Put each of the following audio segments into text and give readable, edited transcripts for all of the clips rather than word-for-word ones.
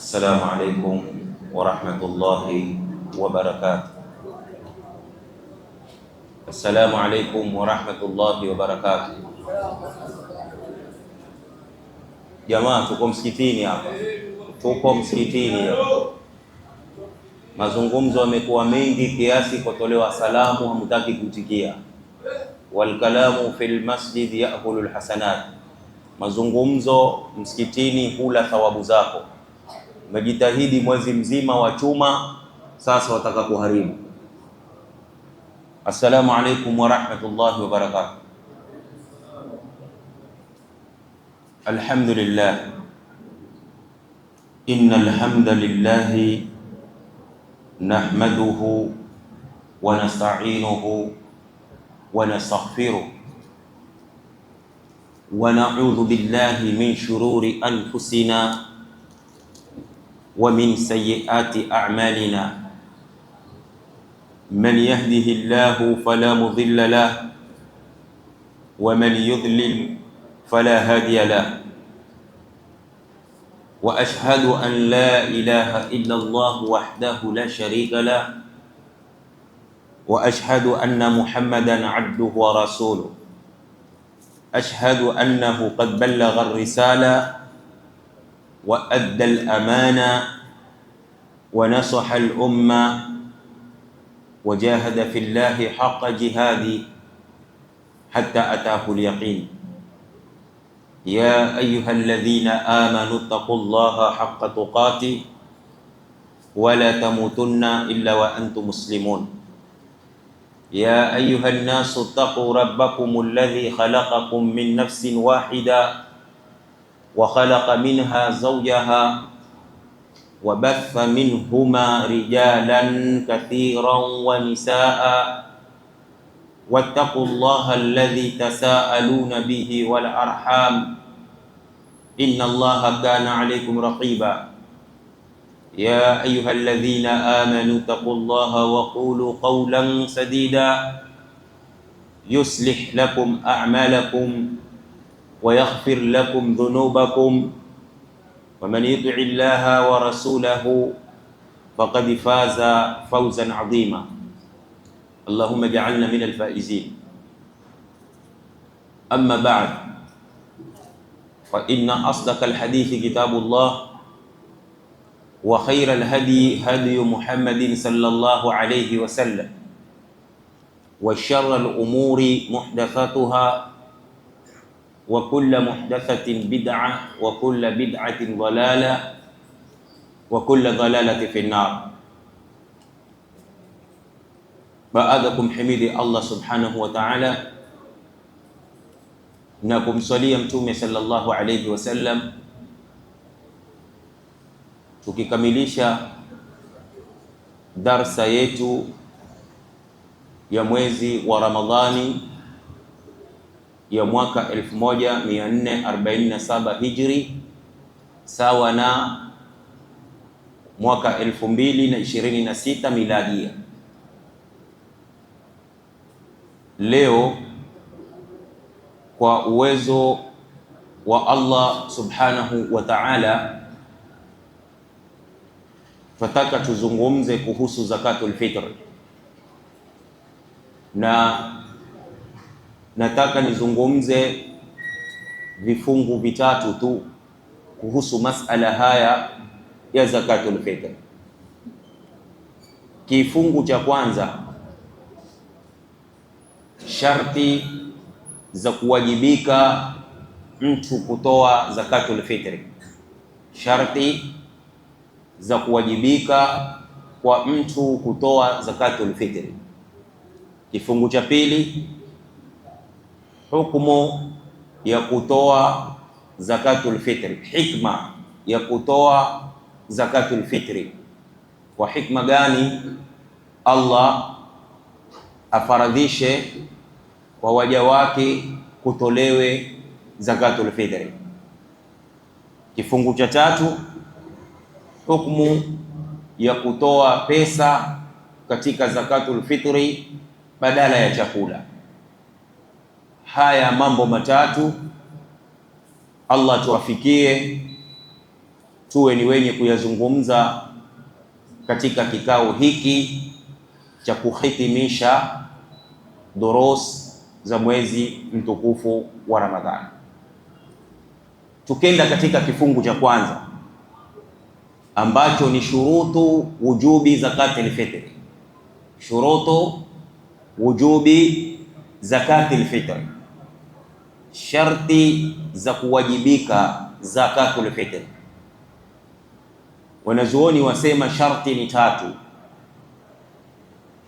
السلام عليكم ورحمة الله وبركاته. السلام عليكم ورحمة الله وبركاته. Jamaa, tuko msikitini hapa, Mazungumzo yamekuwa mengi kiasi kutolewa salamu hamtaki kutikia. Wal kalamu fil masjid ya'kulu al hasanat, mazungumzo msikitini hula thawabu zako. Umejitahidi mwezi mzima wa chuma, sasa wataka kuharibu. Assalamu alaikum wa rahmatullahi wa barakatuh. Alhamdulillah, innal hamdalillahi nahmaduhu wa nasta'inuhu wa nastaghfiruh wa na'udhu billahi min shururi anfusina wa min sayyiati a'malina. Man yahdihillahu fala mudilla lahu wa man yudlil fala hadiya lahu. Wa ashhadu an la ilaha illa Allah wahdahu la sharika lahu wa ashhadu anna Muhammadan abduhu wa rasuluh. Ashhadu annahu qad ballagha ar-risala wa adda al-amana wa nasaha al-umma wa jahada fillahi haqqa jihadi hatta ataahu al-yaqin. Ya ayyuhalladhina amanu taqullaha haqqa tuqatih wa la tamutunna illa wa antum muslimun. Ya ayyuhan nasu taqu rabbakumul ladzi khalaqakum min nafsin wahida wa khalaqa minha zawjaha wa batha minhuma rijalan katsiran wa nisaa wattaqullaha alladzi tasaaluna bihi wal arham innallaha kana alaykum raqiba. Ya ayyuhalladhina amanu taqullaha wa qulu qawlan sadida yuslih lakum a'malakum wa yaghfir lakum dhunubakum wa man yuti'illaha wa rasulahu faqad faza fawzan 'azima. Allahumma ij'alna minal faizin. Amma ba'd, fa inna asdaqal hadithi kitabullah wa khairal hadi hadi Muhammadin sallallahu alayhi wa sallam wa sharral umuri muhdathatuha wa kullu muhdathatin bid'ah wa kullu bid'atin dhalalah wa kullu dhalalatin fin nar. Baada kumhimidi Allah subhanahu wa ta'ala na kumswalia Mtume sallallahu alayhi wasallam, tukikamilisha darsa yetu ya mwezi wa Ramadhani ya mwaka 1447 Hijri, sawa na mwaka 2026 Miladia. Leo kwa uwezo wa Allah subhanahu wa ta'ala tunataka tuzungumze kuhusu zakatul fitr, na nataka nizungumze vifungu vitatu tu kuhusu masala haya ya zakatul fitr. Kifungu cha kwanza, sharti za kuwajibika mtu kutoa zakatul fitri. Sharti za kuwajibika kwa mtu kutoa zakatul fitri. Kifungu cha pili, hukumu ya kutoa zakatul fitri, hikma ya kutoa zakatul fitri. Kwa hikma gani Allah afaradhishe kwa waja wake kutolewe zakatul fitri. Kifungu cha tatu, hukumu ya kutoa pesa katika zakatul fitri badala ya chakula. Haya mambo matatu Allah tuwafikie tuwe ni wenye kuyazungumza katika kikao hiki cha kuhitimisha durus za mwezi mtukufu wa Ramadhani. Tukenda katika kifungu cha kwanza ambacho ni shurutu wujubi zakati al-fitri. Shurutu wujubi zakati al-fitri, sharti za kuwajibika zakatul fitri. Wanazuoni wasema sharti ni tatu.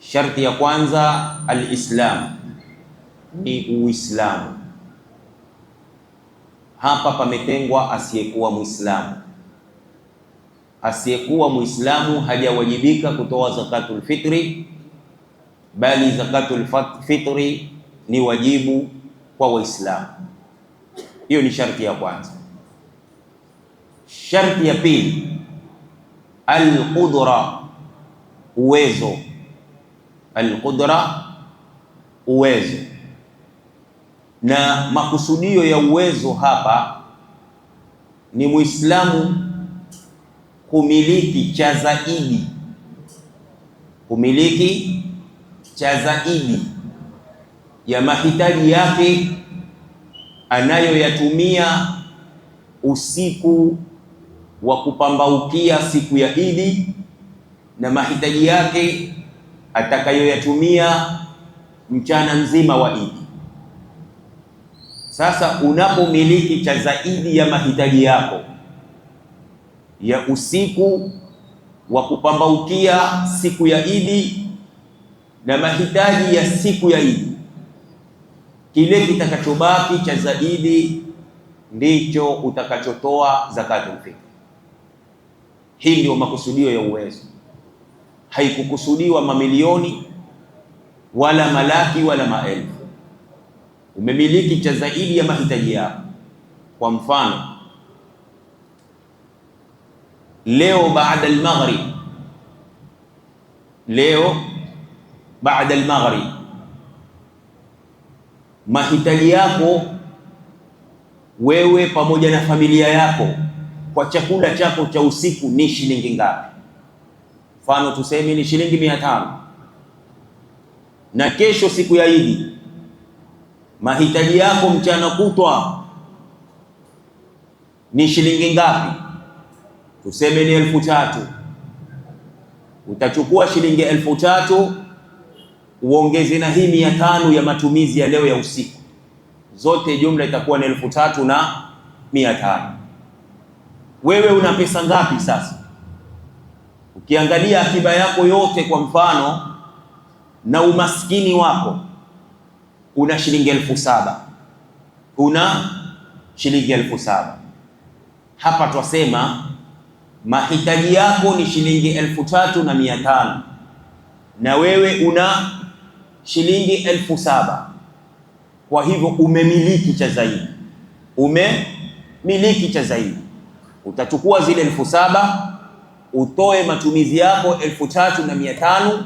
Sharti ya kwanza al-Islam, ni Uislamu. Hapa pametengwa asiyekuwa Muislamu. Asiyekuwa Muislamu hajawajibika kutoa zakatul fitri, bali zakatul fitri ni wajibu kwa Waislamu. Hiyo ni sharti ya kwanza. Sharti ya pili al-qudra, uwezo. Al-qudra, uwezo. Na makusudio ya uwezo hapa ni Muislamu kumiliki cha zaidi, kumiliki cha zaidi ya mahitaji yake anayoyatumia usiku wa kupambaukia siku ya Idi, na mahitaji yake atakayoyatumia mchana mzima wa Idi. Sasa unapomiliki cha zaidi ya mahitaji yako ya usiku wa kupambaukia siku ya Idi na mahitaji ya siku ya Idi, kile kitakachobaki cha zaidi ndicho utakachotoa zakatul fitr. Hii ndio makusudio ya uwezo. Haikukusudiwa mamilioni wala malaki wala maelfu. Umemiliki cha zaidi ya mahitaji yako. Kwa mfano, leo baada al-maghrib, leo baada al-maghrib, mahitaji yako wewe pamoja na familia yako kwa chakula chako cha usiku ni shilingi ngapi? Mfano tuseme ni shilingi 500. Na kesho siku ya Idi, mahitaji yako mchana kutwa ni shilingi ngapi? Tuseme ni 3,000. Utachukua shilingi 3,000 uongeze na hii 500 ya matumizi ya leo ya usiku, zote jumla itakuwa ni 3,500. Wewe una pesa ngapi sasa? Ukiangalia akiba yako yote kwa mfano na umaskini wako, una shilingi 7,000. Una shilingi 7,000. Hapa twasema mahitaji yako ni shilingi 3,500 na wewe una shilingi 7,000. Kwa hivyo umemiliki cha zaidi, umemiliki cha zaidi. Utachukua zile 7,000 utoe matumizi yako 3,500,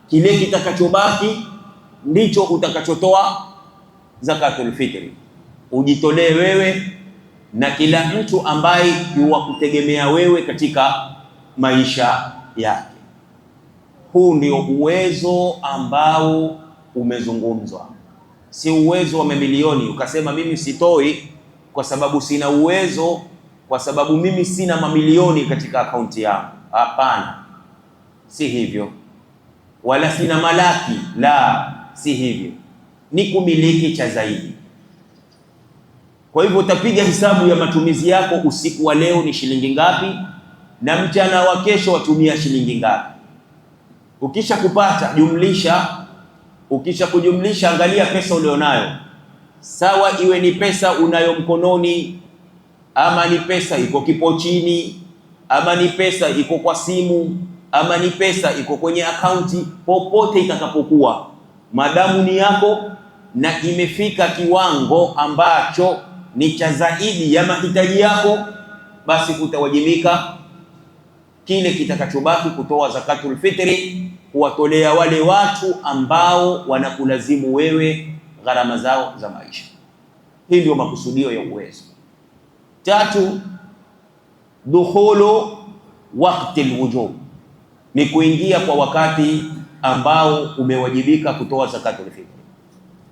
kile kitakachobaki ndicho utakachotoa zakatul fitri. Ujitolee wewe na kila mtu ambaye yuwakutegemea wewe katika maisha yake. Huu ndio uwezo ambao umezungumzwa, si uwezo wa mamilioni. Ukasema mimi sitoi kwa sababu sina uwezo, kwa sababu mimi sina mamilioni katika akaunti yangu. Hapana, si hivyo. Wala sina malaki, la, si hivyo. Ni kumiliki cha zaidi. Kwa hivyo utapiga hisabu ya matumizi yako, usiku wa leo ni shilingi ngapi na mchana wa kesho watumia shilingi ngapi. Ukisha kupata jumlisha, ukisha kujumlisha, angalia pesa ulionayo, sawa iwe ni pesa unayo mkononi, ama ni pesa iko kipochini, ama ni pesa iko kwa simu, ama ni pesa iko kwenye akaunti. Popote itakapokuwa, madamu ni yako na imefika kiwango ambacho ni cha zaidi ya mahitaji yako, basi utawajibika kile kitakachobaki kutoa zakatul fitri, kuwatolea wale watu ambao wanakulazimu wewe gharama zao za maisha. Hii ndio makusudio ya uwezo. Tatu, dukhulu waqti alwujub, ni kuingia kwa wakati ambao umewajibika kutoa zakatul fitri.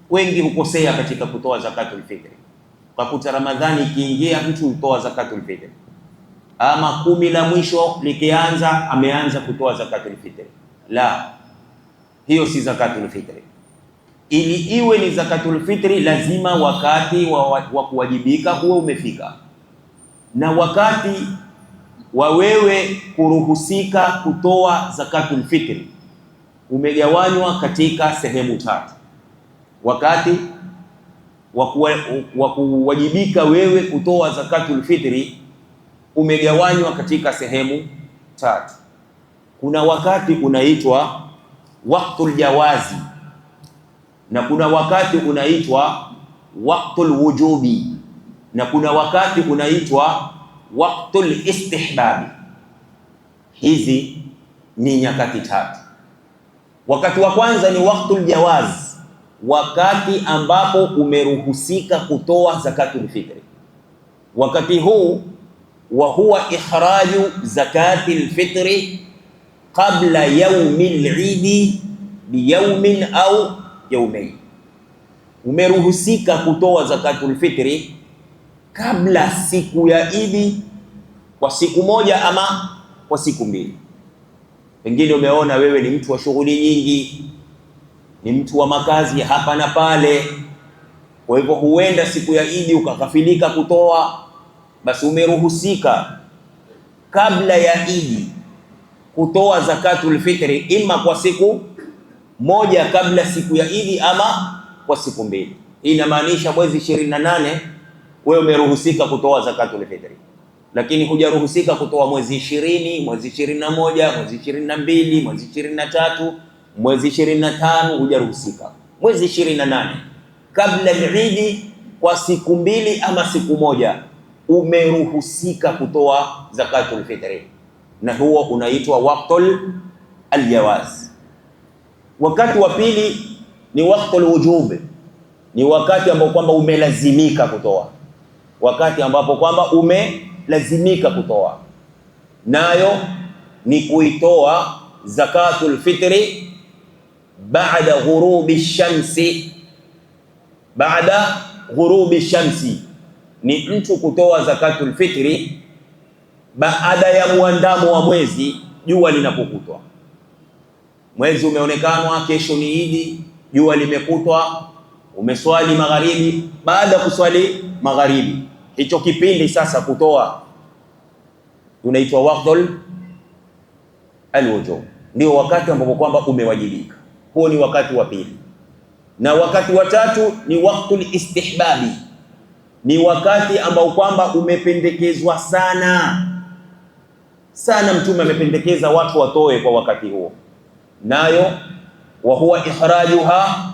Wengi hukosea katika kutoa zakatul fitri, ukakuta Ramadhani ikiingia mtu hutoa zakatul fitri, ama 10 la mwisho likianza ameanza kutoa zakatul fitri. La, hiyo si zakatul fitri. Ili iwe ni zakatul fitri lazima wakati wa kuwajibika huo umefika, na wakati wa wewe kuruhusika kutoa zakatul fitri umegawanywa katika sehemu tatu. Wakati wa kuwajibika wewe kutoa zakatul fitri umegawanywa katika sehemu tatu. Kuna wakati unaitwa waqtul jawazi, na kuna wakati unaitwa waqtul wujubi, na kuna wakati unaitwa waqtul istihbabi. Hizi ni nyakati tatu. Wakati wa kwanza ni waqtul jawaz, wakati ambapo umeruhusika kutoa zakatul fitri. Wakati huu wa huwa ikhraju zakatil fitri qabla yaumil idi biyaumin au yaumain. Umeruhusika kutoa zakatul fitri kabla siku ya Idi kwa siku moja ama kwa siku mbili. Pengine umeona wewe ni mtu wa shughuli nyingi, ni mtu wa makazi hapa na pale, kwa hivyo huenda siku ya Idi ukakafilika kutoa, basi umeruhusika kabla ya Idi kutoa zakatul fitri, ima kwa siku moja kabla siku ya Idi ama kwa siku mbili. Hii inamaanisha mwezi 28 wewe umeruhusika kutoa zakatul fitri, lakini hujaruhusika kutoa mwezi 20, mwezi 21, mwezi 22, mwezi 23, mwezi 25, hujaruhusika. Mwezi 28 kabla al-Eid kwa siku mbili ama siku moja umeruhusika kutoa zakatul fitri, na huo unaitwa waqtul aljawaz. Wakati wa pili ni waqtul wujub, ni wakati ambao kwamba umelazimika kutoa, wakati ambapo kwamba umelazimika kutoa, nayo ni kuitoa zakatul fitri baada ghurubi shamsi. Baada ghurubi shamsi ni mtu kutoa zakatul fitri baada ya muandamo wa mwezi, jua linapokutwa. Mwezi umeonekanwa, kesho ni Idi, jua limekutwa, umeswali magharibi. Baada ya kuswali magharibi, hicho kipindi sasa kutoa unaitwa waqtul alwujub, ndio wakati ambapo kwamba umewajibika. Huo ni wakati wa pili. Na wakati wa tatu ni waqtul istihbabi, ni wakati ambao kwamba umependekezwa sana sana. Mtume amependekeza watu watoe kwa wakati huo, nayo wa huwa ikhrajuha,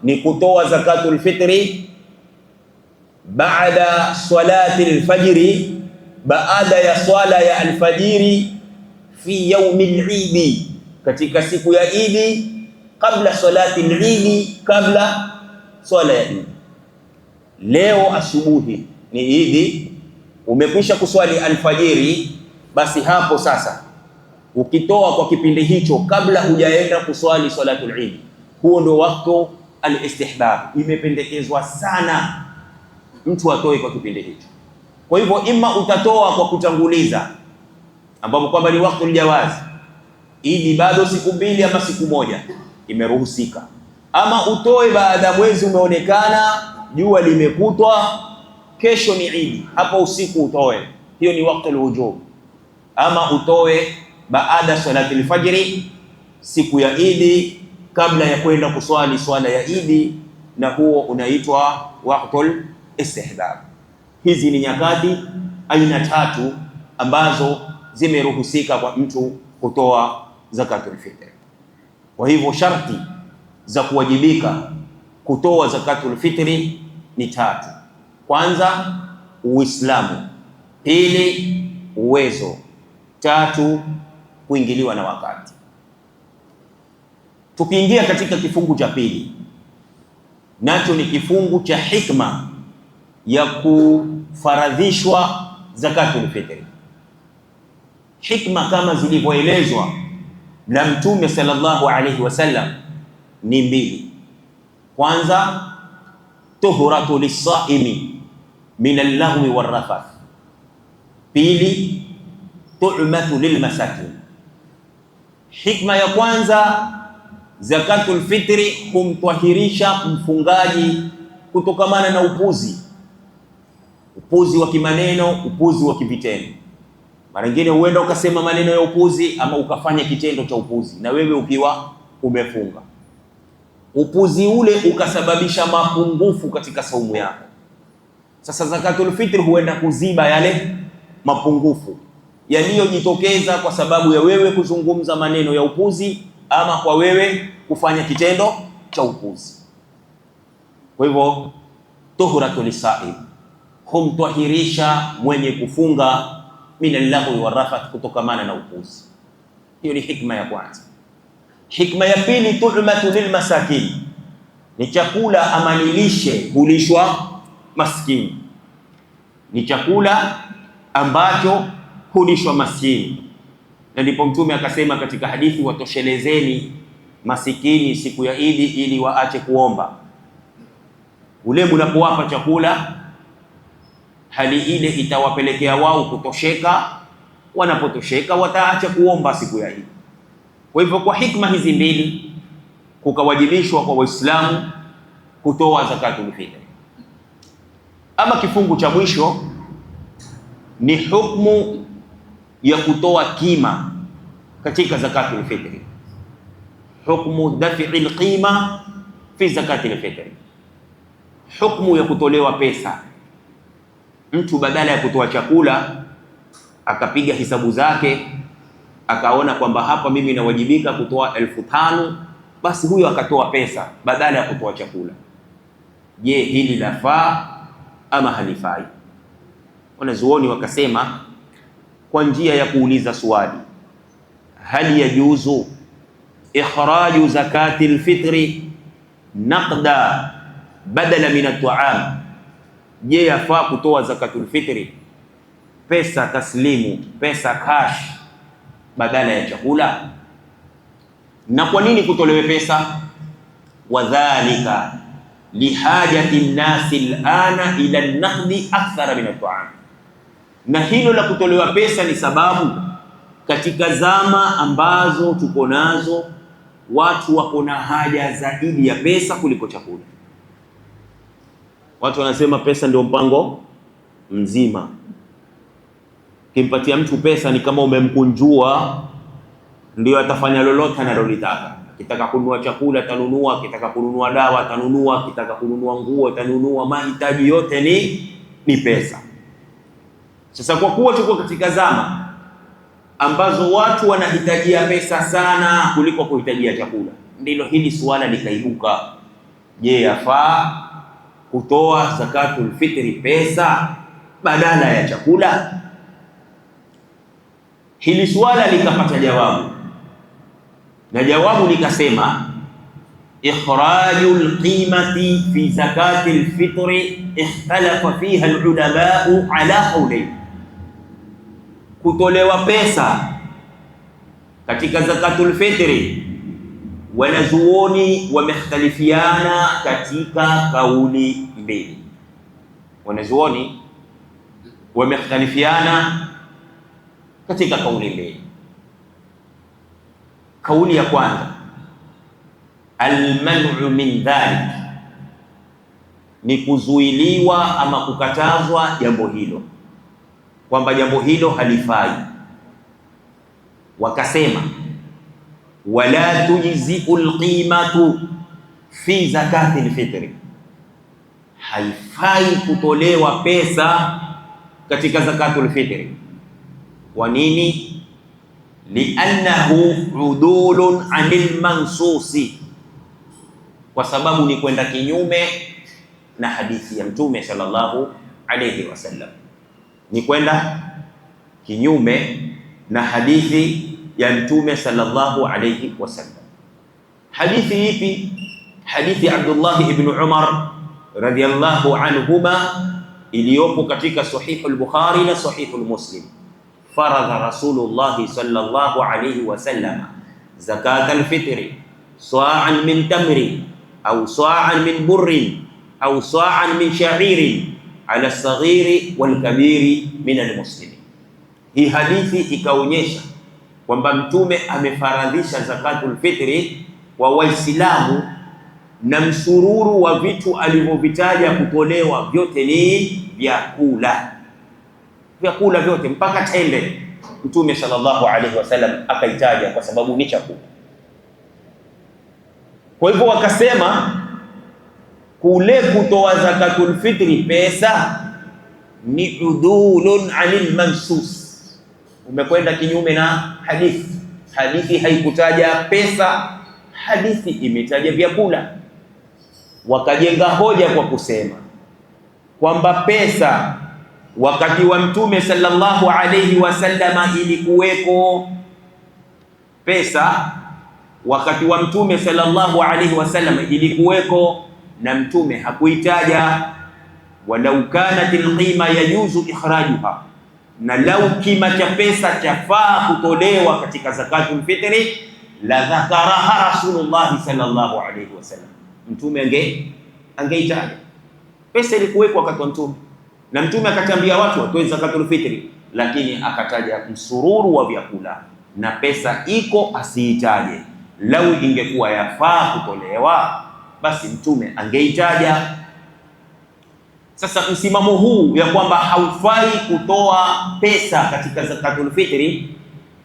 ni kutoa zakatul fitri baada salati alfajri, baada ya swala ya alfajiri, fi yaumil idi, katika siku ya Idi, kabla salati al-Idi, kabla swala ya Idi. Leo asubuhi ni Idi, umekwisha kuswali alfajiri, basi hapo sasa ukitoa kwa kipindi hicho kabla hujaenda kuswali salatul Eid, huo ndio wakati al-istihbab. Imependekezwa sana mtu atoe kwa kipindi hicho. Kwa hivyo ima utatoa kwa kutanguliza, ambapo kwamba ni wakati al-jawaz, Eid bado siku mbili ama siku moja, imeruhusika. Ama utoe baada mwezi umeonekana, jua limekutwa, kesho ni Eid, hapo usiku utoe, hiyo ni wakati al-wujub. Ama utoe baada salati al-fajri, siku ya Idi, kabla ya kwenda kuswali swala ya Idi, na huo unaitwa waqtul istihbab. Hizi ni nyakati aina tatu ambazo zimeruhusika kwa mtu kutoa zakatul fitr. Kwa hivyo sharti za kuwajibika kutoa zakatul fitri ni tatu. Kwanza, Uislamu; pili, uwezo; tatu, kuingiliwa na wakati. Tukiingia katika kifungu cha pili, nacho ni kifungu cha hikma ya kufaradhishwa zakatul fitri. hikma kama zilivyoelezwa na Mtume sallallahu alayhi wasallam ni mbili. Kwanza, tuhuratu lis-saimi min al-lahwi war-rafath. Pili, tu'matu lil-masakin. Hikma ya kwanza, zakatul fitri humtwahirisha mfungaji kutokamana na upuzi wa kimaneno, upuzi wa kivitendo. Mara nyingine huenda ukasema maneno ya upuzi ama ukafanya kitendo cha upuzi, na wewe ukiwa umefunga, upuzi ule ukasababisha mapungufu katika saumu yako. Sasa zakatul fitri huenda kuziba yale mapungufu yaliyojitokeza kwa sababu ya wewe kuzungumza maneno ya upuzi ama kwa wewe kufanya kitendo cha upuzi. Kwa hivyo tuhuratul lisaim, humtwahirisha mwenye kufunga min al-lahwi war-rafath, kutokamana na upuzi. Hiyo ni hikma ya kwanza. Hikma ya pili, tu'matu lil-masakin, ni chakula ama lishe hulishwa maskini, ni chakula ambacho hulishwa maskini. Na ndipo Mtume akasema katika hadithi, watoshelezeni masikini siku ya Idi ili waache kuomba. Ule mnapowapa chakula, hali ile itawapelekea wao kutosheka. Wanapotosheka wataacha kuomba siku ya Idi. Kwa hivyo kwa hikma hizi mbili kukawajibishwa kwa Waislamu kutoa zakatul fitr. Ama kifungu cha mwisho ni hukumu ya kutoa kima katika zakatul fitr. Hukumu daf'il qima fi zakatul fitr, hukumu ya kutolewa pesa. Mtu badala ya kutoa chakula akapiga hisabu zake akaona kwamba hapa mimi nawajibika kutoa 5,000, basi huyo akatoa pesa badala ya kutoa chakula. Je, hili lafaa ama halifai? Wanazuoni wakasema kwa njia ya kuuliza swali, hal yajuzu ikhraju zakati al-fitri naqda badala min at-ta'am? Je, yafaa kutoa zakatul fitri pesa taslimu, pesa cash badala ya chakula? Na kwa nini kutolewe pesa? Wadhalika lihajati nnasi alana ila an-naqdi akthara min at-ta'am. Na hilo la kutolewa pesa ni sababu katika zama ambazo tuko nazo watu wako na haja zaidi ya pesa kuliko chakula. Watu wanasema pesa ndio mpango mzima. Kimpatia mtu pesa ni kama umemkunjua, ndio atafanya lolote analolitaka. Akitaka kununua chakula atanunua, akitaka kununua dawa atanunua, akitaka kununua nguo atanunua, mahitaji yote ni pesa. Sasa kwa kuwa tuko katika zama ambazo watu wanahitajia pesa sana kuliko kuhitajia chakula, ndilo hili suala likaibuka. Je, yafaa kutoa zakatul fitri pesa badala ya chakula? Hili suala likapata jawabu, na jawabu likasema ikhrajul qimati fi zakatil fitri ikhtalafa fiha al-ulamau ala qawlayn. Kutolewa pesa katika zakatul fitri, wanazuoni wamekhtalifiana katika kauli mbili. Wanazuoni wamekhtalifiana katika kauli mbili. Kauli ya kwanza, almanu min dhalik, ni kuzuiliwa ama kukatazwa jambo hilo, kwamba jambo hilo halifai. Wakasema wala tujzi'u alqimatu fi zakati alfitri, haifai kutolewa pesa katika zakatul fitri. Kwa nini? Liannahu udulun anil mansusi, kwa sababu ni kwenda kinyume na hadithi ya Mtume sallallahu alayhi wasallam, ni kwenda kinyume na hadithi ya Mtume sallallahu alayhi wasallam. Hadithi ipi? Hadithi Abdullah ibn Umar radhiyallahu anhuma iliyopo katika Sahih al-Bukhari na Sahih al-Muslim. faradha Rasulullah sallallahu alayhi wasallam zakat al-fitri sa'an min tamri au sa'an min burrin au sa'an min sha'irin ala as-saghiri wal kabiri min al-muslimin. Hii hadithi ikaonyesha kwamba Mtume amefaradhisha zakatul fitri kwa Waislamu, na msururu wa vitu alivyovitaja kutolewa vyote ni vyakula. Vyakula vyote mpaka tende Mtume sallallahu alaihi wasallam akaitaja kwa sababu ni chakula. Kwa hivyo wakasema kule kutoa zakatul fitri pesa ni udulun anil mansus, umekwenda kinyume na hadithi. Hadithi haikutaja pesa, hadithi imetaja vyakula. Wakajenga hoja kwa kusema kwamba pesa wakati wa Mtume sallallahu alayhi wasallama ilikuweko. Pesa wakati wa Mtume sallallahu alayhi wasallama ilikuweko na Mtume hakuitaja. Walau kanat alqima yajuzu ikhrajuha, na lau kima cha pesa chafaa kutolewa katika zakatul fitri la dhakaraha Rasulullah sallallahu alayhi wasallam, Mtume angeitaja. Pesa ilikuweko wakati wa Mtume na Mtume akatambia watu watoe zakatul fitri, lakini akataja msururu wa vyakula na pesa iko asiitaje. Lau ingekuwa yafaa kutolewa basi Mtume angeitaja. Sasa msimamo huu ya kwamba haufai kutoa pesa katika zakatul fitri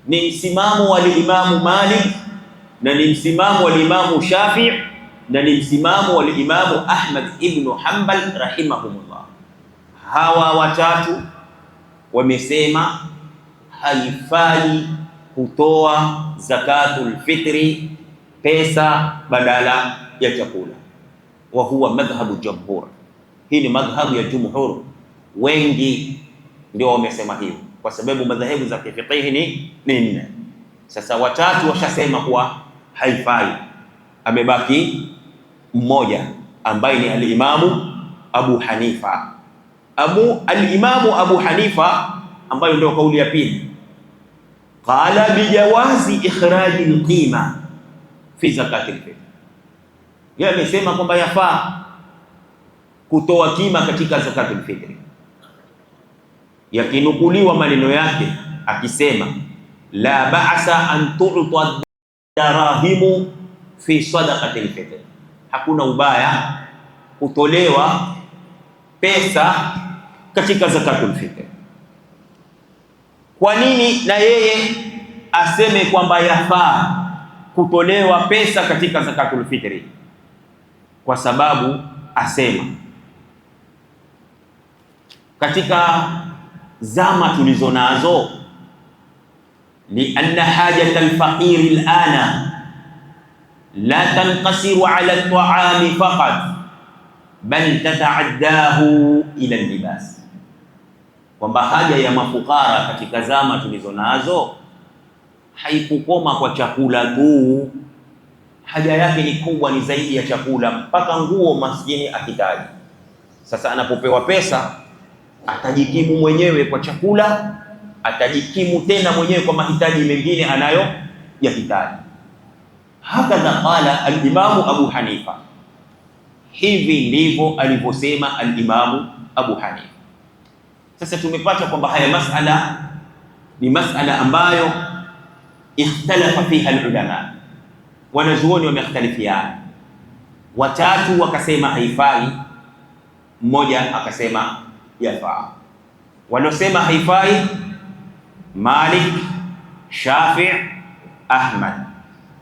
ni msimamo wa Imamu Malik na ni msimamo wa Imamu Shafi'i na ni msimamo wa Imamu Ahmad ibn Hanbal rahimahumullah. Hawa watatu wamesema haifai kutoa zakatul fitri pesa badala ya chakula, wa huwa madhhabu jumhur. Hii ni madhhabu ya jumhur, wengi ndio wamesema hivyo, kwa sababu madhahebu za kifiqhi ni nne. Sasa watatu washasema kuwa haifai, amebaki mmoja ambaye ni al-Imamu Abu Hanifa. Al-Imamu Abu Hanifa ambayo ndio kauli ya pili, qala bijawazi ikhraji al-qima fi zakati al-fitr. Yeye amesema kwamba yafaa kutoa kima katika zakatul fitri, yakinukuliwa maneno yake akisema la ba'sa an tu'ta darahimu fi sadaqatil fitr, hakuna ubaya kutolewa pesa katika zakatul fitr. Kwa nini na yeye aseme kwamba yafaa kutolewa pesa katika zakatul fitri? Kwa sababu asema katika zama tulizo nazo, lianna hajata alfaqiri alana la tanqasiru ala at-ta'ami faqat bal tata'addahu ila al-libas, kwamba haja ya mafukara katika zama tulizo nazo haikukoma kwa chakula tu. Haja yake ni kubwa, ni zaidi ya chakula, mpaka nguo maskini akitaji. Sasa anapopewa pesa atajikimu mwenyewe kwa chakula, atajikimu tena mwenyewe kwa mahitaji mengine anayo yahitaji. Hakadha qala al-Imamu Abu Hanifa, hivi ndivyo alivyosema al-Imamu Abu Hanifa. Sasa tumepata kwamba haya masala ni masala ambayo ikhtalafa fiha al-ulama, wanazuoni wamekhtalifiana. Watatu wakasema haifai, mmoja akasema yafaa. Walosema haifai Malik, Shafi', Ahmad.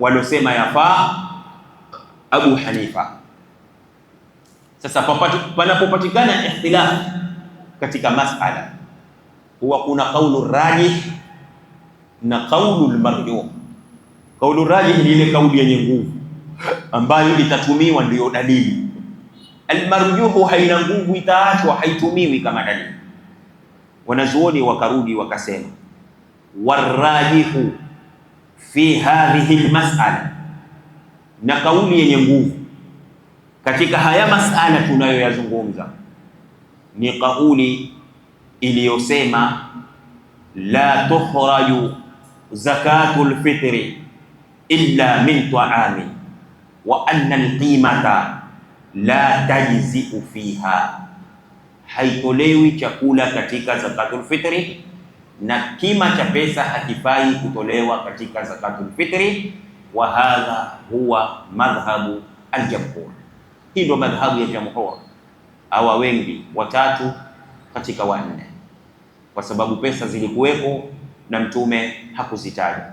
Walosema yafaa Abu Hanifa. Sasa panapopatikana ikhtilaf katika masala, huwa kuna kaulu rajih na kaulu marjuh. Kaulu rajih ni ile kauli yenye nguvu ambayo itatumiwa ndio dalili. Al-marjuhu haina nguvu, itaachwa, haitumiwi kama dalili. Wanazuoni wakarudi wakasema warajihu fi hadhihi al-mas'ala, na kauli yenye nguvu katika haya masala tunayoyazungumza ni kauli iliyosema la tukhraju zakatul fitri illa min ta'ami wa anna alqimata la tajzi'u fiha, haitolewi chakula katika zakatul fitri na kima cha pesa hakifai kutolewa katika zakatul fitri. Wa hadha huwa madhhabu aljamhur, hii ndio madhhabu ya jamhur, hawa wengi watatu katika wanne, kwa sababu pesa zilikuwepo na Mtume hakuzitaja.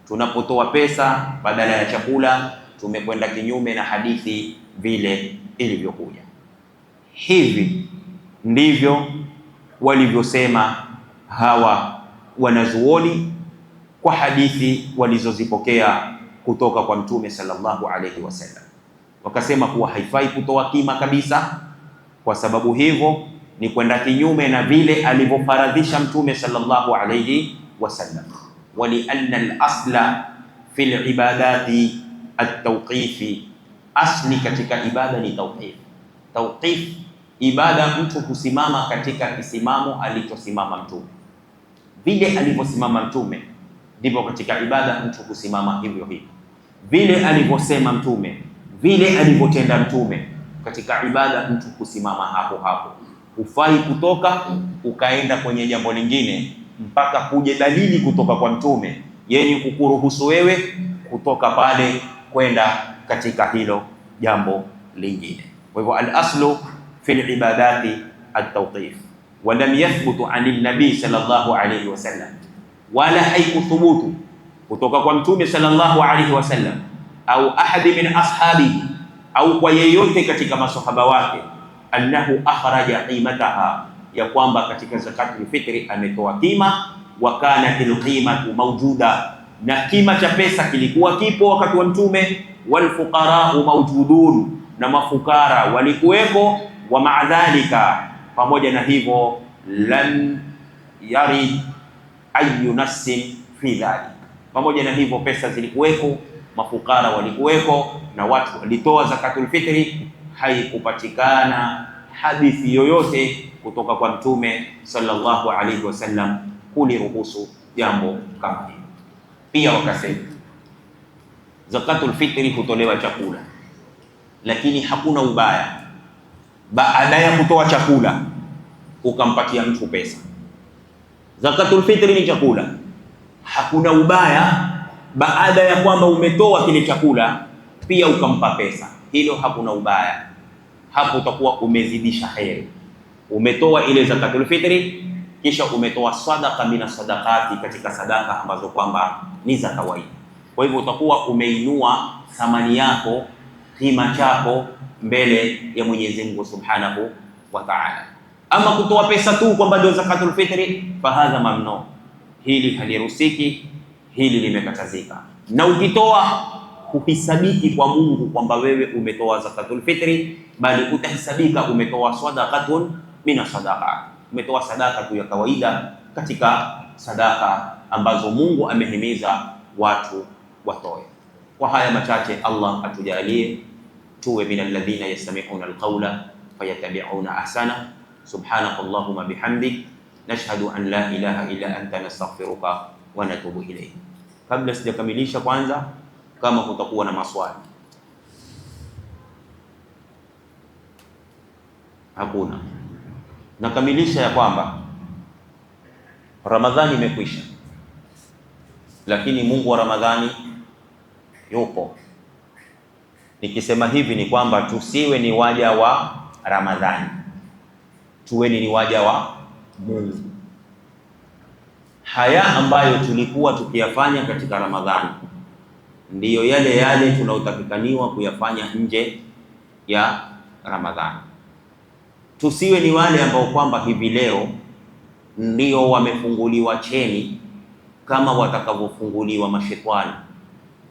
Tunapotoa pesa badala ya chakula tumekwenda kinyume na hadithi vile ilivyokuja. Hivi ndivyo walivyosema hawa wanazuoni kwa hadithi walizozipokea kutoka kwa Mtume sallallahu alayhi wasallam. Wakasema kuwa haifai kutoa kima kabisa, kwa sababu hivyo ni kwenda kinyume na vile alivyofaradhisha Mtume sallallahu alayhi wasallam. Walianna al-asla fi al-ibadati at-tawqifi, asli katika ibada ni tawqif. Tawqif, ibada mtu kusimama katika kisimamo alichosimama Mtume, vile alivyosimama Mtume ndivyo katika ibada mtu kusimama hivyo hivyo, vile alivyosema Mtume, vile alivyotenda Mtume, katika ibada mtu kusimama hapo hapo. Hufai kutoka ukaenda kwenye jambo lingine mpaka kuje dalili kutoka kwa Mtume yenye kukuruhusu wewe kutoka pale kwenda katika hilo jambo lingine. Kwa hivyo al-aslu fi al-ibadati at-tawqif, wa lam yathbutu 'ani an-nabi sallallahu alayhi wasallam, wala haikuthubutu kutoka kwa Mtume sallallahu alayhi wasallam au ahadi min ashabihi, au kwa yeyote katika masahaba wake, annahu akhraja qimataha, ya kwamba katika zakatul fitri ametoa kima, wa kanat alqimatu mawjuda, na kima cha pesa kilikuwa kipo wakati wa Mtume, wal fuqara mawjudun, na mafukara walikuweko, wa ma'adhalika, pamoja na hivyo, lam yarid ayu nafsin fi dhalik, pamoja na hivyo pesa zilikuweko, mafukara walikuweko, na watu walitoa zakatul fitri, haikupatikana hadithi yoyote kutoka kwa Mtume sallallahu alaihi wasallam kuliruhusu jambo kama hili. Pia wakasema zakatul fitri hutolewa chakula, lakini hakuna ubaya baada ya kutoa chakula ukampatia mtu pesa. Zakatul fitri ni chakula, hakuna ubaya baada ya kwamba umetoa kile chakula pia ukampa pesa, hilo hakuna ubaya. Hapo utakuwa umezidisha heri. Umetoa ile zakatul fitri kisha umetoa sadaqa mina sadaqati, katika sadaka ambazo kwamba ni za kawaida. Kwa hivyo utakuwa umeinua thamani yako, kima chako mbele ya Mwenyezi Mungu Subhanahu wa Ta'ala. Ama kutoa pesa tu kwamba ndio zakatul fitri, fahadha mamnu, hili haliruhusiki, hili limekatazika. Na ukitoa huhisabiki kwa Mungu kwamba wewe umetoa zakatul fitri, bali utahisabika umetoa sadaqatun mina sadaqa, umetoa sadaka tu ya kawaida katika sadaka ambazo Mungu amehimiza watu watoe. Kwa haya machache, Allah atujalie tuwe min alladhina yastami'una alqawla fayattabi'una ahsana. Subhanakallahumma bihamdik, nashhadu an la ilaha illa anta, nastaghfiruka wa natubu ilayk. Kabla sijakamilisha, kwanza kama kutakuwa na maswali. Hakuna. Nakamilisha ya kwamba Ramadhani imekwisha, lakini Mungu wa Ramadhani yupo. Nikisema hivi ni kwamba tusiwe ni waja wa Ramadhani, tuweni ni waja wa Mungu. Haya ambayo tulikuwa tukiyafanya katika Ramadhani ndiyo yale yale tunaotakikaniwa kuyafanya nje ya Ramadhani. Tusiwe ni wale ambao kwamba hivi leo ndio wamefunguliwa cheni kama watakavyofunguliwa mashetani.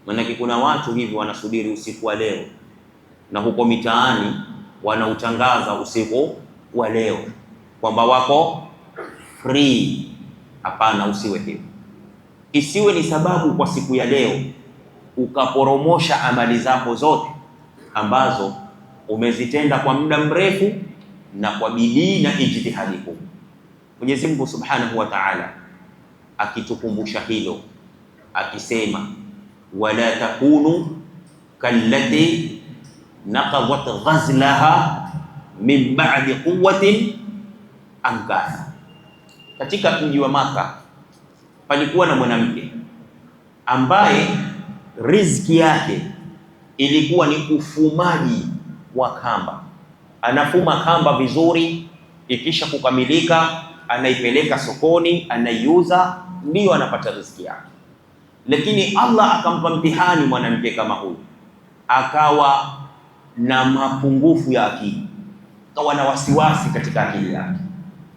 Maanake kuna watu hivi wanasubiri usiku wa leo, na huko mitaani wanautangaza usiku wa leo kwamba wako free. Hapana, usiwe hivyo. Isiwe ni sababu kwa siku ya leo ukaporomosha amali zako zote ambazo umezitenda kwa muda mrefu na kwa bidii na ijtihadi kubwa. Mwenyezi Mungu Subhanahu wa Ta'ala akitukumbusha hilo akisema, wala takunu kallati naqadat ghazlaha min ba'di quwwatin ankatha. Katika mji wa Maka palikuwa na mwanamke ambaye riziki yake ilikuwa ni ufumaji wa kamba. Anafuma kamba vizuri, ikisha kukamilika anaipeleka sokoni, anaiuza, ndio anapata riziki yake. Lakini Allah akampa mtihani mwanamke kama huyu, akawa na mapungufu ya akili, akawa na wasiwasi katika akili yake.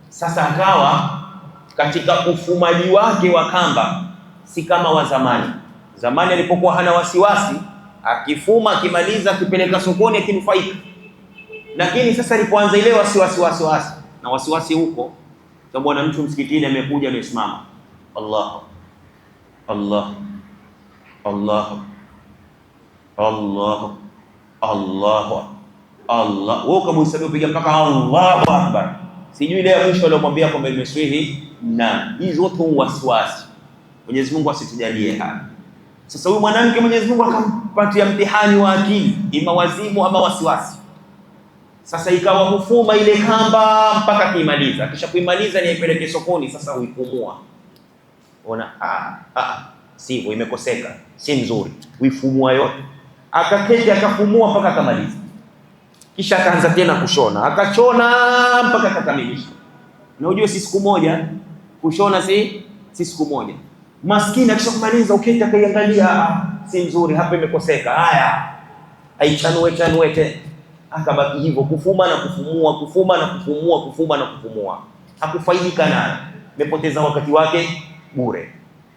Sasa akawa katika ufumaji wake wa kamba si kama wa zamani. Zamani alipokuwa hana wasiwasi, akifuma akimaliza akipeleka sokoni akinufaika. Lakini sasa alipoanza ile wasiwasi na wasiwasi huko, sababu bwana mtu msikitini amekuja amesimama, Allah Allah Allah Allah Allah Allah, wewe kama usabihi mpaka Allahu Akbar, sijui ile ya mwisho aliyomwambia kwamba imeswihi, na hizo zote wasiwasi. Mwenyezi Mungu asitujalie haya. Sasa huyu mwanamke Mwenyezi Mungu akampatia mtihani wa akili, ima wazimu ama wasiwasi. Sasa ikawa hufuma ile kamba mpaka kuimaliza, kisha kuimaliza ni ipeleke sokoni. Sasa huifumua, ona sivyo, imekoseka, si nzuri, huifumua yote. Akaketi akafumua mpaka akamaliza, kisha akaanza tena kushona, akachona mpaka akakamilisha. Na unajua si siku moja kushona, si siku moja. Maskini akisha kumaliza uketi akaiangalia, si nzuri, hapa imekoseka, haya aichanue tena. Akabaki hivyo kufuma na kufumua, kufuma na kufumua, kufuma na kufumua, hakufaidika nayo, amepoteza wakati wake bure.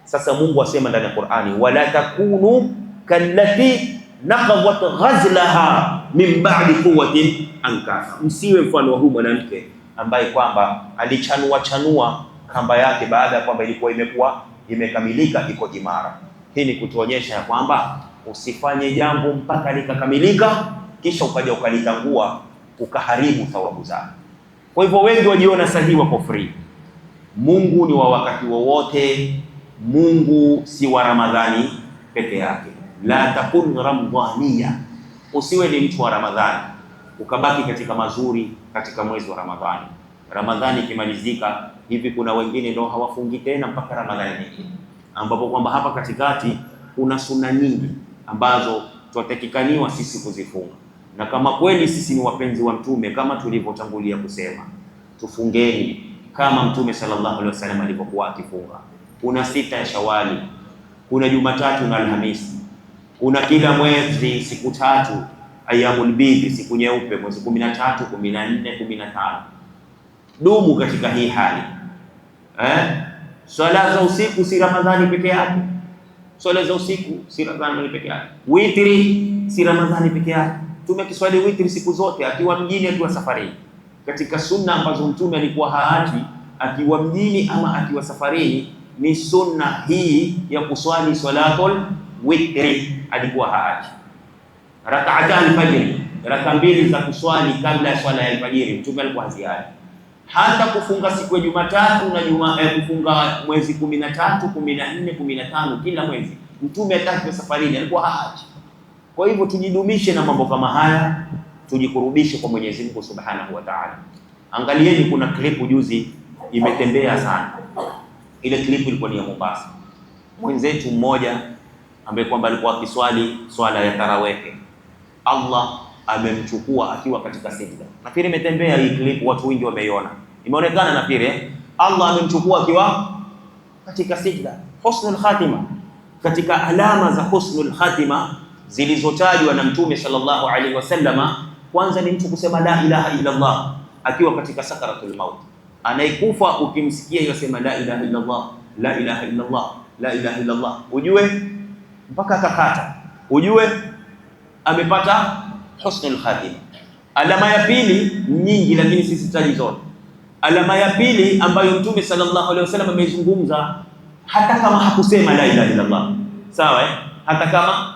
Sasa Mungu asema ndani ya Qur'ani, wala takunu kallati naqadat ghazlaha min ba'di quwwatin ankatha, msiwe mfano wa huyu mwanamke ambaye kwamba alichanua kamba yake baada ya kwamba ilikuwa imekamilika, iko imara. Hii ni kutuonyesha ya kwamba usifanye jambo mpaka likakamilika kisha ukaja ukalitangua ukaharibu thawabu zake. Kwa hivyo wengi wajiona sahihi wako free. Mungu ni wa wakati wowote. Mungu si wa Ramadhani peke yake. La takun ramadhaniya, usiwe ni mtu wa Ramadhani ukabaki katika mazuri katika mwezi wa Ramadhani. Ramadhani ikimalizika hivi, kuna wengine ndio hawafungi tena mpaka Ramadhani nyingine, ambapo kwamba hapa katikati kuna sunna nyingi ambazo tutatakikaniwa sisi kuzifunga. Na kama kweli sisi ni wapenzi wa Mtume, kama tulivyotangulia kusema, tufungeni kama Mtume sallallahu alaihi wasallam alivyokuwa akifunga. Kuna sita ya Shawali, kuna Jumatatu na Alhamisi, kuna kila mwezi siku tatu, ayyamul bidhi, siku nyeupe, mwezi 13, 14, 15. Dumu katika hii hali. Swala za usiku si Ramadhani peke yake. Swala za usiku si Ramadhani peke yake. Witri si Ramadhani peke yake. Mtume akiswali witri siku zote, akiwa mjini, akiwa safarini. Katika sunna ambazo Mtume alikuwa haachi akiwa mjini ama akiwa safarini ni sunna hii ya kuswali salatul witri, alikuwa haachi. Rak'ata al-fajr, raka mbili za kuswali kabla ya swala ya alfajiri, Mtume alikuwa haziachi. Hata kufunga siku ya Jumatatu na kufunga mwezi 13, 14, 15 kila mwezi, Mtume ataki safarini alikuwa haachi. Kwa hivyo tujidumishe na mambo kama haya, tujikurubishe kwa Mwenyezi Mungu Subhanahu wa Ta'ala. Angalieni, kuna clip juzi imetembea sana. Ile clip ilikuwa ni ya Mombasa. Mwenzetu mmoja ambaye kwamba alikuwa akiswali swala ya tarawih, Allah amemchukua akiwa katika sijda. Nafikiri imetembea hii clip, watu wengi wameiona. Imeonekana nafikiri Allah amemchukua akiwa katika sijda. Husnul khatima, katika alama za husnul khatima zilizotajwa na Mtume sallallahu alaihi wasallama, kwanza ni mtu kusema la ilaha illa Allah akiwa katika sakaratul maut. Anayekufa ukimsikia yasema la ilaha illa Allah, la ilaha illa Allah, la ilaha illa Allah, ujue mpaka akakata, ujue amepata husnul khatima. Alama ya pili nyingi, lakini sisi taji zote. Alama ya pili ambayo Mtume sallallahu alaihi wasallam amezungumza, hata kama hakusema la ilaha illa Allah, sawa hata kama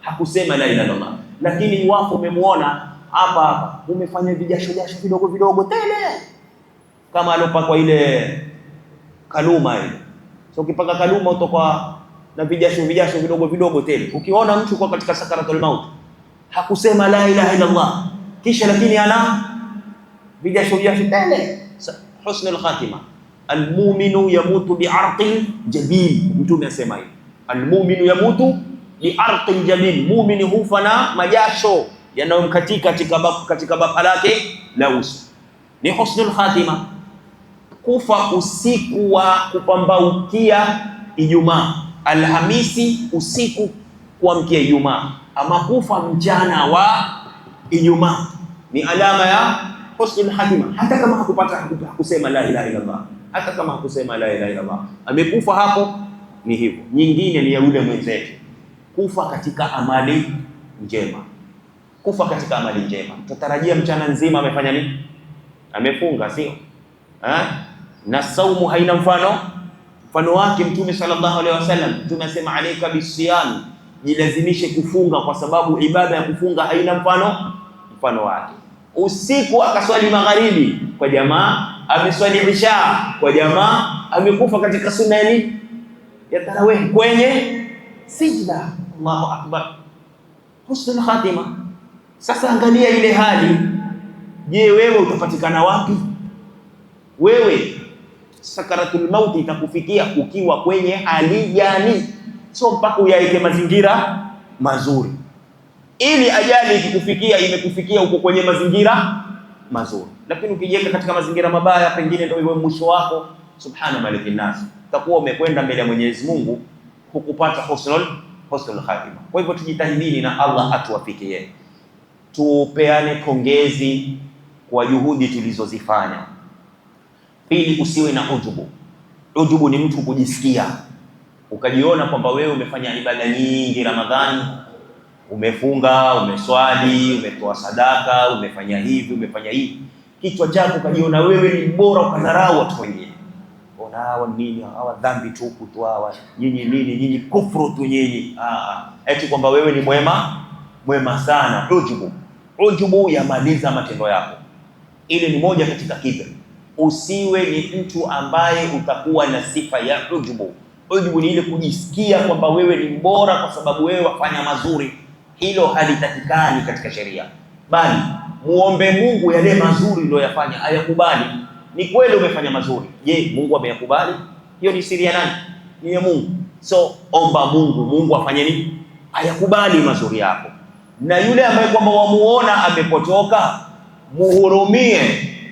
hakusema la ilaha illa Allah, lakini iwapo umemuona hapa umefanya vijasho vidogo tele, kama alopakwa ile kaluma ile, So ukipaka kaluma utakuwa na vijasho vidogo vidogo tele. Ukiona mtu kwa katika sakaratul maut hakusema la ilaha illa Allah kisha lakini ana vijasho tele, husnul khatima. Almu'minu yamutu bi'arqin jabil, mtume asema hivi, almu'minu yamutu bi'arqin jabil, mu'mini hufa na majasho yanayomkatika katika bapa lake la uso. Ni husnul khatima. Kufa usiku wa kupambaukia Ijumaa, Alhamisi usiku kuamkia Ijumaa, ama kufa mchana wa Ijumaa ni alama ya husnul khatima. Hata kama hakusema la ilaha illa Allah, hata kama hakusema la ilaha illa Allah, amekufa hapo, ni hivyo. Nyingine ni ya yule mwenzetu kufa katika amali njema. Kufa katika amali njema, tutarajia mchana nzima amefanya nini? Amefunga, sio? Na saumu haina mfano wake. Mtume sallallahu alaihi wasallam, Mtume asema alayka bisiyam, jilazimishe kufunga kwa sababu ibada ya kufunga haina mfano wake. Usiku akaswali magharibi kwa jamaa, ameswali isha kwa jamaa, amekufa katika sunna ya tarawih kwenye sijda. Allahu akbar, husnul khatima. Sasa angalia ile hali, je, wewe utapatikana wapi? Wewe sakaratul mauti itakufikia ukiwa kwenye hali gani? So mpaka uyaike mazingira mazuri, ili ajali ikikufikia imekufikia uko kwenye mazingira mazuri. Lakini ukijiweka katika mazingira mabaya, pengine ndio iwe mwisho wako. Subhana malikin nas, utakuwa umekwenda mbele ya Mwenyezi Mungu hukupata husnul khatima. Kwa hivyo tujitahidini na Allah atuwafikie, tupeane pongezi kwa juhudi tulizozifanya. Pili, usiwe na ujubu. Ujubu ni mtu kujisikia, ukajiona kwamba wewe umefanya ibada nyingi Ramadhani, umefunga, umeswali, umetoa sadaka, umefanya hivi, umefanya hivi, kichwa chako ukajiona wewe ni bora, ukadharau watu wengine. Ona hawa nini, hawa dhambi tupu tu hawa, nyinyi nini, nyinyi kufuru tu nyinyi. Eti kwamba wewe ni mwema sana. Ujubu yamaliza matendo yako. Ile ni moja katika kibri. Usiwe ni mtu ambaye utakuwa na sifa ya ujubu. Ujubu ni ile kujisikia kwamba wewe ni bora kwa sababu wewe wafanya mazuri. Hilo halitakikani katika sheria, bali muombe Mungu yale mazuri ndio yafanya ayakubali. Ni kweli umefanya mazuri, je, Mungu ameyakubali? Hiyo ni siri ya nani? Ni ya Mungu. So omba Mungu afanye nini? Ayakubali mazuri yako. Na yule ambaye kwamba wamuona amepotoka, muhurumie,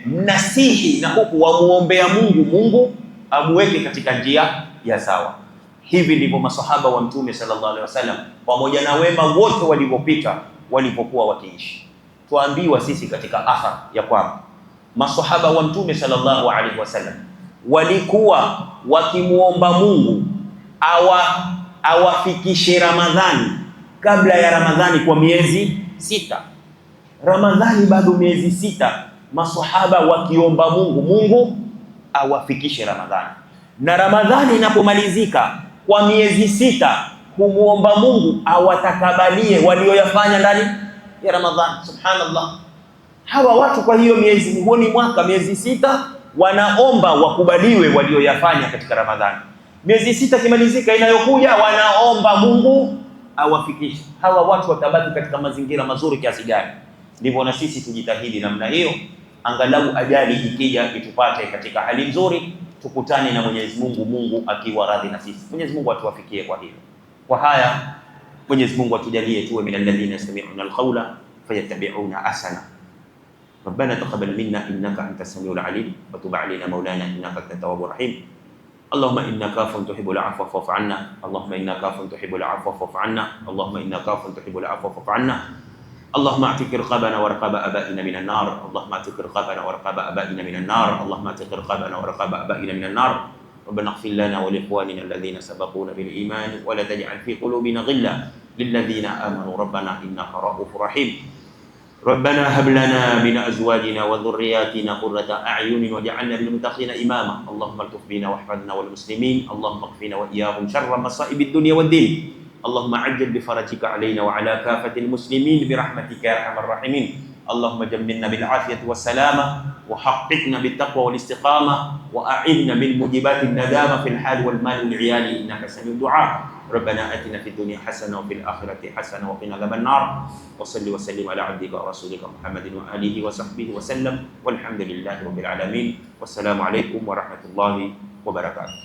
mnasihi, na huku wamuombea Mungu amuweke katika njia ya sawa. Hivi ndivyo masahaba wa Mtume sallallahu alaihi wasallam pamoja na wema wote walivyopita walipokuwa wakiishi. Tuambiwa sisi katika athar ya kwamba masahaba wa Mtume sallallahu alaihi wasallam walikuwa wakimuomba Mungu awafikishe Ramadhani kabla ya Ramadhani kwa miezi 6. Ramadhani bado miezi 6, masahaba wakiomba Mungu awafikishe Ramadhani. Na Ramadhani inapomalizika kwa miezi 6, kumuomba Mungu awatakabalie walioyafanya ndani ya Ramadhani. Subhanallah. Hawa watu kwa hiyo miezi mwaka miezi 6 wanaomba wakubaliwe walioyafanya katika Ramadhani. Miezi 6 kimalizika inayokuja wanaomba Mungu awafikishe. Hawa watu watabaki katika mazingira mazuri kiasi gani? Ndivyo na sisi tujitahidi namna hiyo, angalau ajali ikija itupate katika hali nzuri, tukutane na Mwenyezi Mungu akiwa radhi na sisi. Mwenyezi Mungu atuwafikie kwa hilo. Kwa haya Mwenyezi Mungu atujalie tuwe min alladhina yastami'una alqawla fayattabi'una ahsana. ربنا تقبل منا إنك أنت السميع العليم وتب علينا مولانا إنك أنت التواب الرحيم. اللهم إنك عفو تحب العفو فاعف عنا. اللهم إنك عفو تحب العفو فاعف عنا. اللهم إنك عفو تحب العفو فاعف عنا. اللهم اعتق رقابنا ورقاب آبائنا من النار. اللهم اعتق رقابنا ورقاب آبائنا من النار. اللهم اعتق رقابنا ورقاب آبائنا من النار. ربنا اغفر لنا ولإخواننا الذين سبقونا بالإيمان ولا تجعل في قلوبنا غلا للذين آمنوا ربنا إنك رؤوف رحيم. ربنا هب لنا من أزواجنا وذرياتنا قرة أعين واجعلنا للمتقين إماما. اللهم الطف بنا واحفظنا والمسلمين. اللهم اكفنا وإياهم شر مصائب الدنيا والدين. اللهم عجل بفرجك علينا وعلى كافة المسلمين برحمتك يا أرحم الراحمين. اللهم جملنا بالعافية والسلامة وحققنا بالتقوى والاستقامة وأعذنا من موجبات الندامة في الحال والمال والعيال إنك سميع الدعاء. ربنا آتنا في الدنيا حسنة وفي الآخرة حسنة وقنا عذاب النار. وصل وسلم على عبدك ورسولك محمد وآله وصحبه وسلم والحمد لله رب العالمين. والسلام عليكم ورحمة الله وبركاته.